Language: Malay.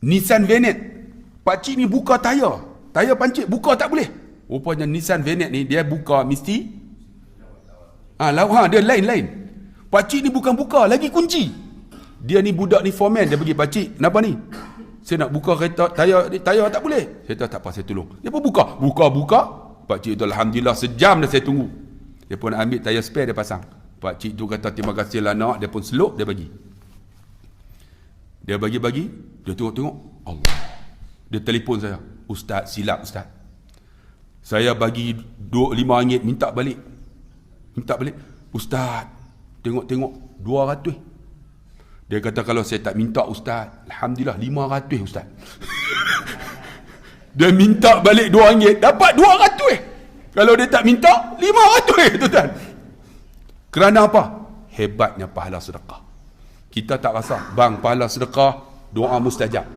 Nissan Venet, pakcik ni buka tayar pancit, buka tak boleh. Rupanya Nissan Venet ni dia buka mesti dia lain. Pakcik ni bukan buka, lagi kunci. Dia ni budak ni foreman, dia bagi pakcik, kenapa ni? Saya nak buka kereta tayar tak boleh. Saya tak apa, saya tolong. Dia pun buka. Pakcik tu alhamdulillah sejam dah saya tunggu. Dia pun ambil tayar spare, dia pasang. Pakcik tu kata terima kasih lah nak, dia pun seluk, dia bagi. Dia bagi, dia tengok, Allah. Dia telefon saya, Ustaz, silap Ustaz. Saya bagi RM5 minta balik. Ustaz, tengok 200. Dia kata kalau saya tak minta Ustaz, alhamdulillah 500 Ustaz. Dia minta balik RM2, dapat 200. Kalau dia tak minta 500 tuan. Kerana apa? Hebatnya pahala sedekah. Kita tak rasa, bang, pahala sedekah doa mustajab.